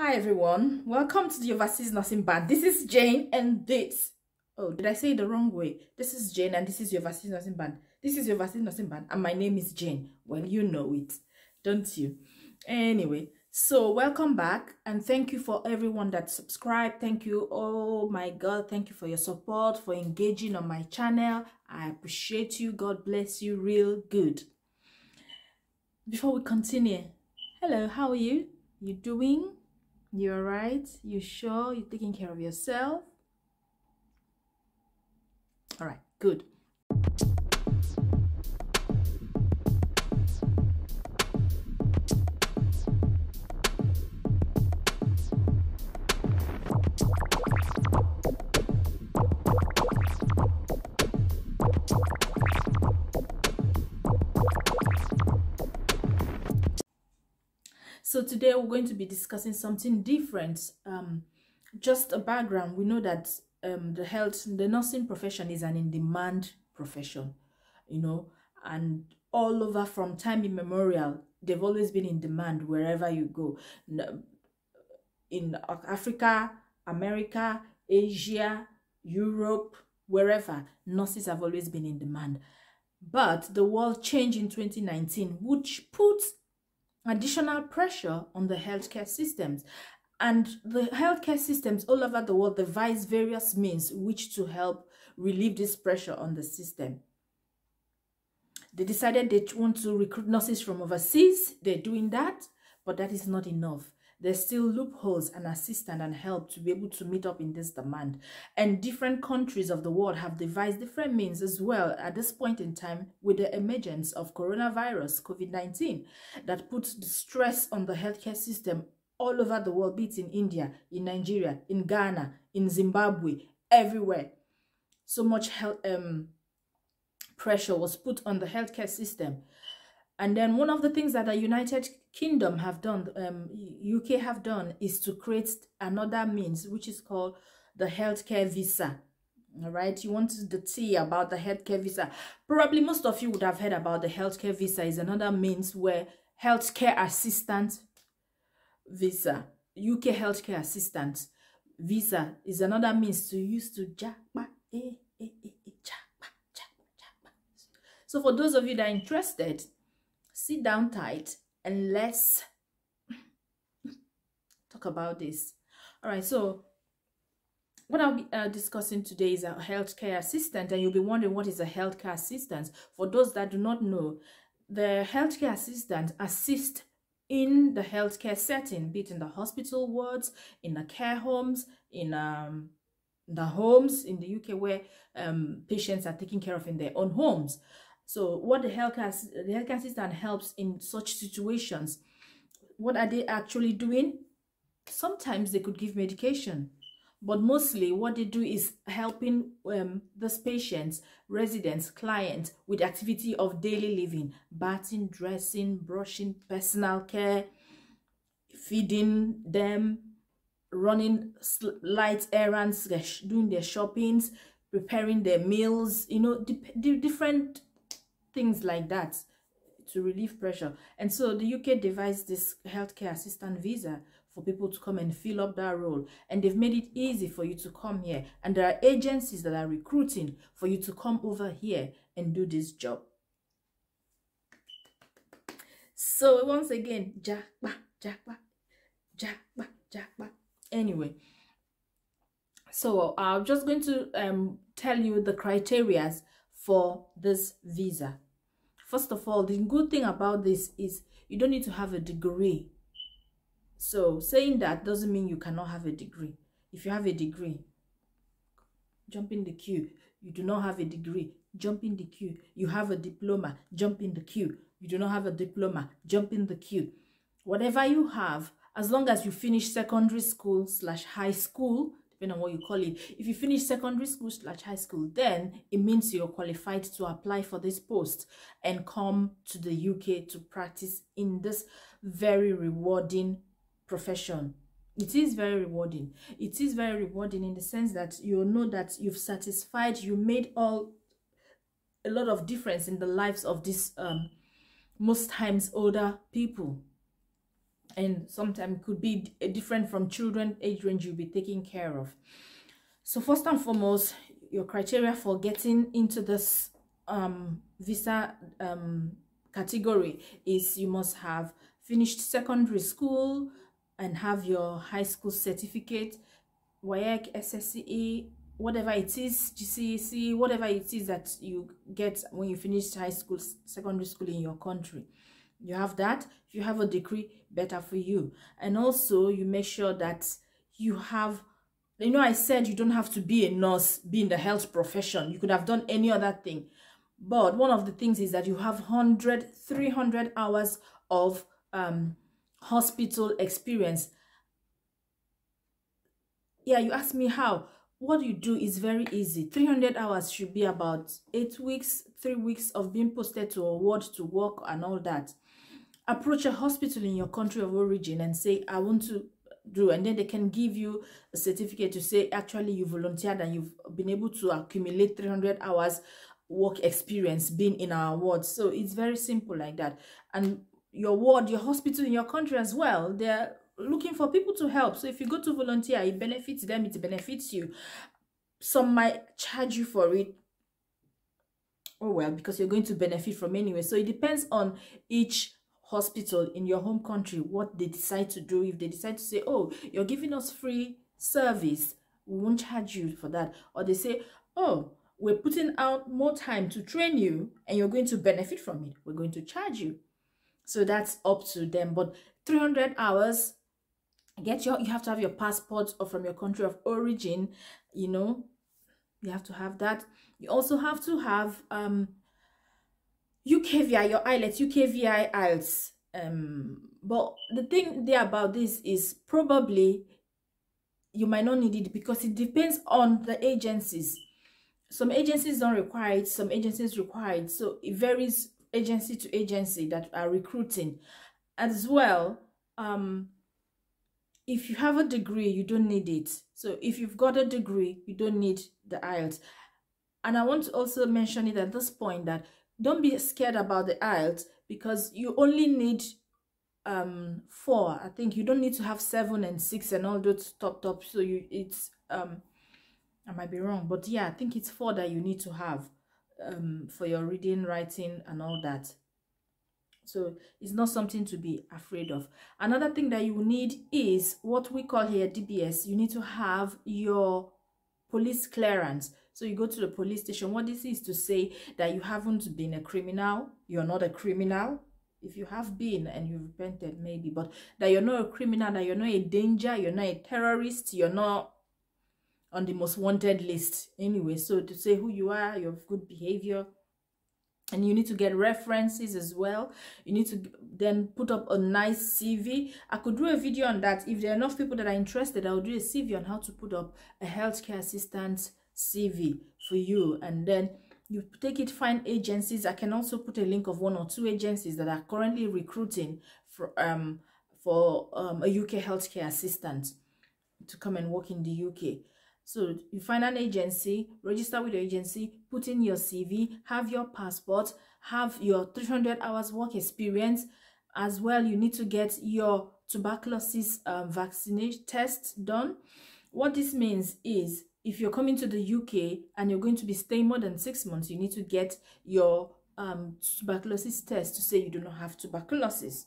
Hi everyone, welcome to the Overseas Nursing Band. This is Jane and this. Oh, did I say it the wrong way? This is Jane and this is your Overseas Nursing Band. This is your Overseas Nursing Band and my name is Jane. Well, you know it, don't you? Anyway, so welcome back and thank you for everyone that subscribed. Thank you. Oh my God, thank you for your support, for engaging on my channel. I appreciate you. God bless you real good. Before we continue, hello, how are you? You doing? You all right? You sure you're taking care of yourself? All right, good. So today we're going to be discussing something different. Just a background. We know that the nursing profession is an in-demand profession, you know, and all over from time immemorial, they've always been in demand wherever you go. In Africa, America, Asia, Europe, wherever, nurses have always been in demand. But the world changed in 2019, which puts additional pressure on the healthcare systems, and the healthcare systems all over the world devise various means which to help relieve this pressure on the system. They decided they want to recruit nurses from overseas. They're doing that, but that is not enough. There's still loopholes and assistance and help to be able to meet up in this demand. And different countries of the world have devised different means as well at this point in time with the emergence of coronavirus, COVID-19, that puts the stress on the healthcare system all over the world, be it in India, in Nigeria, in Ghana, in Zimbabwe, everywhere. So much pressure was put on the healthcare system. And then one of the things that the United Kingdom have done, UK have done, is to create another means, which is called the healthcare visa. All right, you want the tea about the healthcare visa. Probably most of you would have heard about the healthcare visa. Is another means where healthcare assistant visa, UK healthcare assistant visa is another means to use to So for those of you that are interested, sit down tight and let's talk about this. All right, so what I'll be discussing today is a healthcare assistant, and you'll be wondering what is a healthcare assistant. For those that do not know, the healthcare assistant assists in the healthcare setting, be it in the hospital wards, in the care homes, in the homes in the UK where patients are taken care of in their own homes. So what the healthcare assistant helps in such situations, what are they actually doing? Sometimes they could give medication, but mostly what they do is helping those patients, residents, clients with activity of daily living, bathing, dressing, brushing, personal care, feeding them, running light errands, doing their shoppings, preparing their meals, you know, different things like that to relieve pressure. And so the UK devised this healthcare assistant visa for people to come and fill up that role, and they've made it easy for you to come here, and there are agencies that are recruiting for you to come over here and do this job. So once again, anyway, so I'm just going to tell you the criteria for this visa. First of all, the good thing about this is you don't need to have a degree. So saying that doesn't mean you cannot have a degree. If you have a degree, jump in the queue. You do not have a degree, jump in the queue. You have a diploma, jump in the queue. You do not have a diploma, jump in the queue. Whatever you have, as long as you finish secondary school / high school, depending on what you call it. If you finish secondary school / high school, then it means you're qualified to apply for this post and come to the UK to practice in this very rewarding profession. It is very rewarding. It is very rewarding in the sense that you know that you've satisfied, you made a lot of difference in the lives of these most times older people. and sometimes could be different from children age range you'll be taking care of. So first and foremost, your criteria for getting into this visa category is you must have finished secondary school and have your high school certificate, WAEC, SSCE, whatever it is, GCSE, whatever it is that you get when you finish high school, secondary school in your country. You have that. If you have a degree, better for you. And also you make sure that you have, you know, I said you don't have to be a nurse, be in the health profession. You could have done any other thing. But one of the things is that you have 300 hours of hospital experience. Yeah, you ask me how. What you do is very easy. 300 hours should be about 8 weeks, 3 weeks of being posted to a ward to work and all that. Approach a hospital in your country of origin and say, I want to do, and then they can give you a certificate to say actually you volunteered and you've been able to accumulate 300 hours work experience being in our ward. So it's very simple like that. And your ward, your hospital in your country as well, they're looking for people to help. So if you go to volunteer, it benefits them, it benefits you. Some might charge you for it, oh well, because you're going to benefit from anyway. So it depends on each hospital in your home country what they decide to do. If they decide to say, oh, you're giving us free service, we won't charge you for that. Or they say, oh, we're putting out more time to train you and you're going to benefit from it, we're going to charge you. So that's up to them. But 300 hours, you have to have your passport or from your country of origin, you know, you have to have that. You also have to have UKVI, your Ielts, UKVI Ielts. But the thing there about this is probably you might not need it because it depends on the agencies. Some agencies don't require it, some agencies require it. So it varies agency to agency that are recruiting. As well, if you have a degree, you don't need it. So if you've got a degree, you don't need the Ielts. And I want to also mention it at this point that don't be scared about the Ielts because you only need 4. I think you don't need to have 7 and 6 and all those top. So it's I might be wrong, but yeah, I think it's 4 that you need to have for your reading, writing, and all that. So it's not something to be afraid of. Another thing that you need is what we call here DBS. You need to have your police clearance. So you go to the police station. What this is to say that you haven't been a criminal. You're not a criminal. If you have been and you've repented, maybe. But that you're not a criminal, that you're not a danger, you're not a terrorist, you're not on the most wanted list. Anyway, so to say who you are, you have good behavior. And you need to get references as well. You need to then put up a nice CV. I could do a video on that. If there are enough people that are interested, I'll do a CV on how to put up a healthcare assistant CV for you. And then you take it, find agencies. I can also put a link of 1 or 2 agencies that are currently recruiting for a UK healthcare assistant to come and work in the UK. So you find an agency, register with the agency, put in your CV, have your passport, have your 300 hours work experience. As well, you need to get your tuberculosis vaccination test done. What this means is if you're coming to the UK and you're going to be staying more than 6 months, you need to get your tuberculosis test to say you do not have tuberculosis.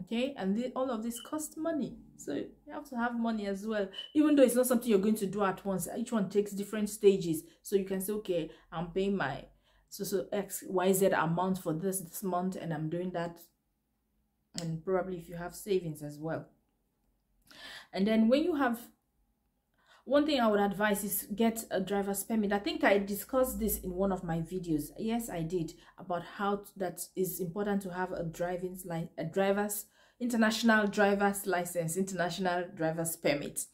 Okay, and all of this costs money, so you have to have money as well, even though it's not something you're going to do at once. Each one takes different stages, so you can say, okay, I'm paying my so XYZ amount for this month and I'm doing that. And probably if you have savings as well. And then when you have, one thing I would advise is get a driver's permit. I think I discussed this in one of my videos. Yes, I did, about how that is important to have a international driver's license, international driver's permit.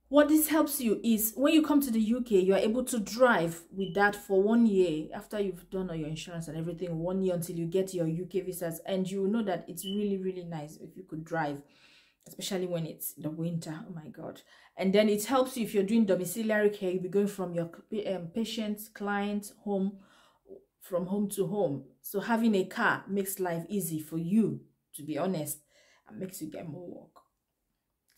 What this helps you is when you come to the UK, you are able to drive with that for 1 year after you've done all your insurance and everything, 1 year until you get your UK visas, and you will know that it's really, really nice if you could drive, especially when it's the winter. Oh my God. And then it helps you if you're doing domiciliary care. You'll be going from your patient, client home, from home to home. So having a car makes life easy for you, to be honest. makes you get more work.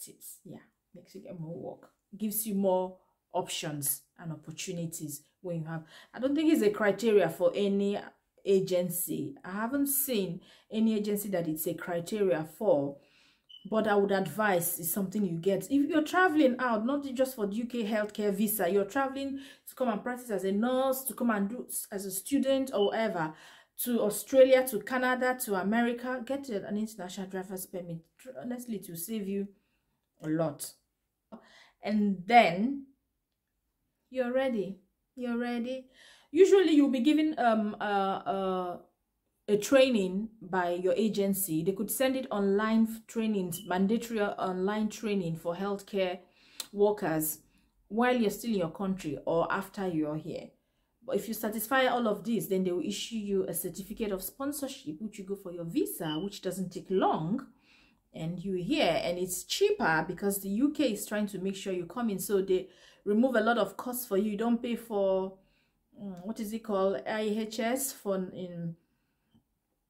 Tips, yeah, makes you get more work, gives you more options and opportunities when you have. I don't think it's a criteria for any agency. I haven't seen any agency that it's a criteria for, but I would advise it's something you get if you're traveling out, not just for the UK healthcare visa. You're traveling to come and practice as a nurse, to come and do as a student or whatever, to Australia, to Canada, to America. Get an international driver's permit. Honestly, it will save you a lot. And then you're ready. You're ready. Usually you'll be given a training by your agency. They could send it online trainings, mandatory online training for healthcare workers while you're still in your country or after you're here. But if you satisfy all of this, then they will issue you a certificate of sponsorship, which you go for your visa, which doesn't take long. And you're here, and it's cheaper because the UK is trying to make sure you come in. So they remove a lot of costs for you. You don't pay for, what is it called, IHS, for in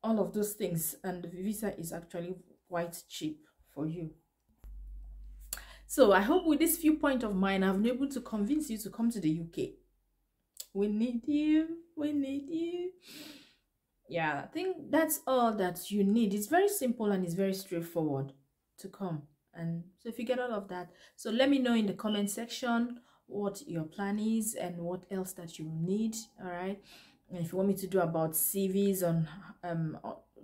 all of those things. And the visa is actually quite cheap for you. So I hope with this viewpoint of mine, I've been able to convince you to come to the UK. We need you. We need you. Yeah, I think that's all that you need. It's very simple and it's very straightforward to come. And so if you get all of that, so let me know in the comment section what your plan is and what else that you need. All right. And if you want me to do about CVs on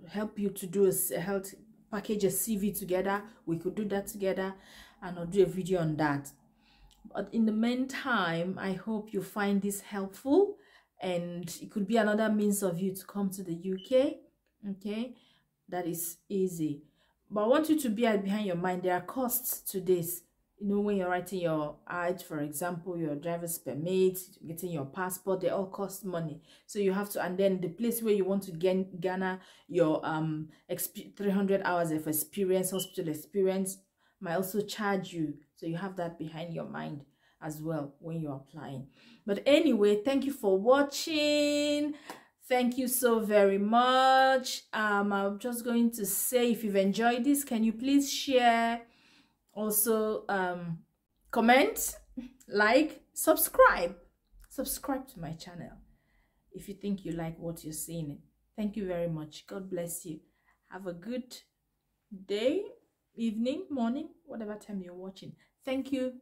help you to do a health package, a CV together, we could do that together, and I'll do a video on that. But in the meantime, I hope you find this helpful, and it could be another means of you to come to the UK. Okay, that is easy. But I want you to bear behind your mind, there are costs to this. You know, when you're writing your ID, for example, your driver's permit, getting your passport, they all cost money. So you have to, and then the place where you want to garner your 300 hours of experience, hospital experience, might also charge you. So you have that behind your mind as well when you're applying. But anyway, thank you for watching. Thank you so very much. I'm just going to say, if you've enjoyed this, can you please share? Also, comment, like, subscribe to my channel if you think you like what you're seeing. Thank you very much. God bless you. Have a good day, evening, morning, whatever time you're watching. Thank you.